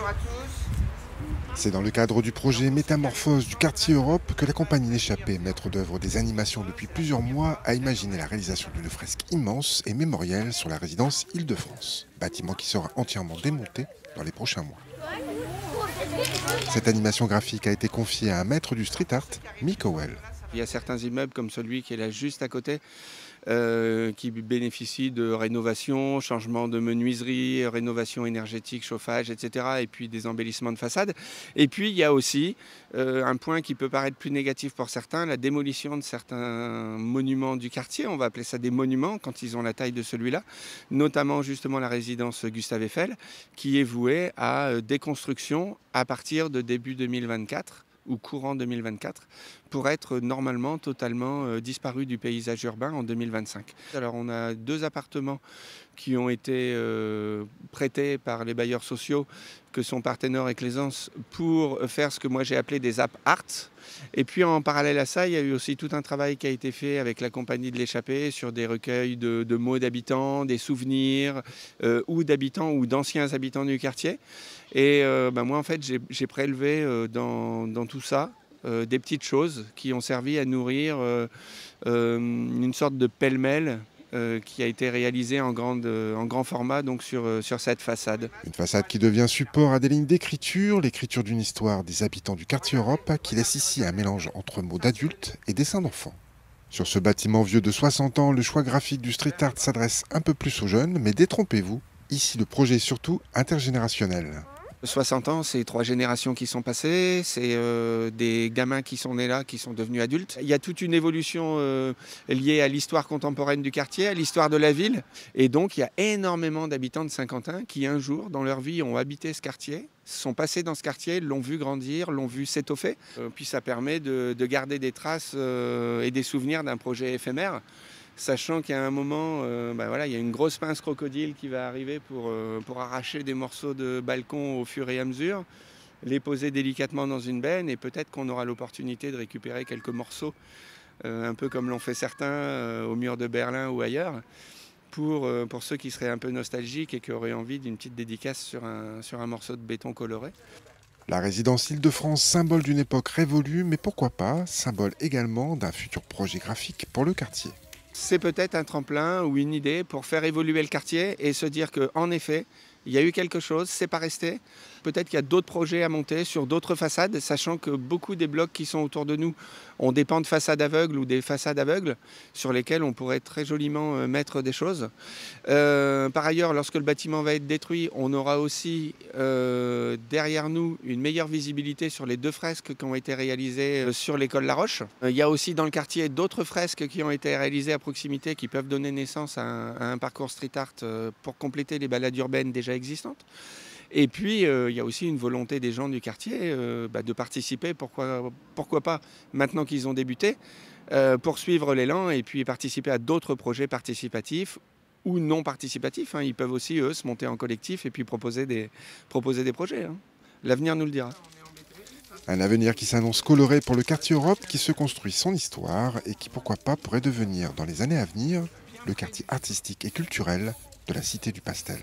bonjour à tous. C'est dans le cadre du projet Métamorphose du quartier Europe que la compagnie L'Échappée, maître d'œuvre des animations depuis plusieurs mois, a imaginé la réalisation d'une fresque immense et mémorielle sur la résidence Île-de-France, bâtiment qui sera entièrement démonté dans les prochains mois. Cette animation graphique a été confiée à un maître du street art, Mick Howell. Il y a certains immeubles comme celui qui est là juste à côté qui bénéficient de rénovation, changement de menuiserie, rénovation énergétique, chauffage, etc. Et puis des embellissements de façade. Et puis il y a aussi un point qui peut paraître plus négatif pour certains, la démolition de certains monuments du quartier. On va appeler ça des monuments quand ils ont la taille de celui-là. Notamment justement la résidence Gustave Eiffel qui est vouée à déconstruction à partir de début 2024. Ou courant 2024, pour être normalement totalement disparu du paysage urbain en 2025. Alors on a 2 appartements qui ont été prêtés par les bailleurs sociaux, que sont Parthenor et Claisance, pour faire ce que moi j'ai appelé des app art. Et puis en parallèle à ça, il y a eu aussi tout un travail qui a été fait avec la compagnie de l'Échappée sur des recueils de mots d'habitants, des souvenirs ou d'habitants ou d'anciens habitants du quartier. Et moi en fait j'ai prélevé dans tout ça des petites choses qui ont servi à nourrir une sorte de pêle-mêle qui a été réalisée en grand format donc sur cette façade. Une façade qui devient support à des lignes d'écriture, l'écriture d'une histoire des habitants du quartier Europe, qui laisse ici un mélange entre mots d'adultes et dessins d'enfants. Sur ce bâtiment vieux de 60 ans, le choix graphique du street art s'adresse un peu plus aux jeunes, mais détrompez-vous, ici le projet est surtout intergénérationnel. 60 ans, c'est 3 générations qui sont passées, c'est des gamins qui sont nés là, qui sont devenus adultes. Il y a toute une évolution liée à l'histoire contemporaine du quartier, à l'histoire de la ville. Et donc, il y a énormément d'habitants de Saint-Quentin qui, un jour, dans leur vie, ont habité ce quartier, sont passés dans ce quartier, l'ont vu grandir, l'ont vu s'étoffer. Puis ça permet de garder des traces et des souvenirs d'un projet éphémère. Sachant qu'il y a un moment, il y a une grosse pince crocodile qui va arriver pour arracher des morceaux de balcon au fur et à mesure, les poser délicatement dans une benne et peut-être qu'on aura l'opportunité de récupérer quelques morceaux, un peu comme l'ont fait certains au mur de Berlin ou ailleurs, pour ceux qui seraient un peu nostalgiques et qui auraient envie d'une petite dédicace sur un morceau de béton coloré. La résidence Île-de-France, symbole d'une époque révolue, mais pourquoi pas, symbole également d'un futur projet graphique pour le quartier. C'est peut-être un tremplin ou une idée pour faire évoluer le quartier et se dire qu'en effet, il y a eu quelque chose, c'est pas resté. Peut-être qu'il y a d'autres projets à monter sur d'autres façades, sachant que beaucoup des blocs qui sont autour de nous ont des pans de façades aveugles ou des façades aveugles sur lesquelles on pourrait très joliment mettre des choses. Par ailleurs, lorsque le bâtiment va être détruit, on aura aussi derrière nous une meilleure visibilité sur les 2 fresques qui ont été réalisées sur l'école La Roche. Il y a aussi dans le quartier d'autres fresques qui ont été réalisées à proximité qui peuvent donner naissance à un parcours street art pour compléter les balades urbaines déjà existantes. Et puis, il y a aussi une volonté des gens du quartier de participer, pourquoi pas, maintenant qu'ils ont débuté, poursuivre l'élan et puis participer à d'autres projets participatifs ou non participatifs. Ils peuvent aussi, eux, se monter en collectif et puis proposer des projets. L'avenir nous le dira. Un avenir qui s'annonce coloré pour le quartier Europe, qui se construit son histoire et qui, pourquoi pas, pourrait devenir, dans les années à venir, le quartier artistique et culturel de la Cité du Pastel.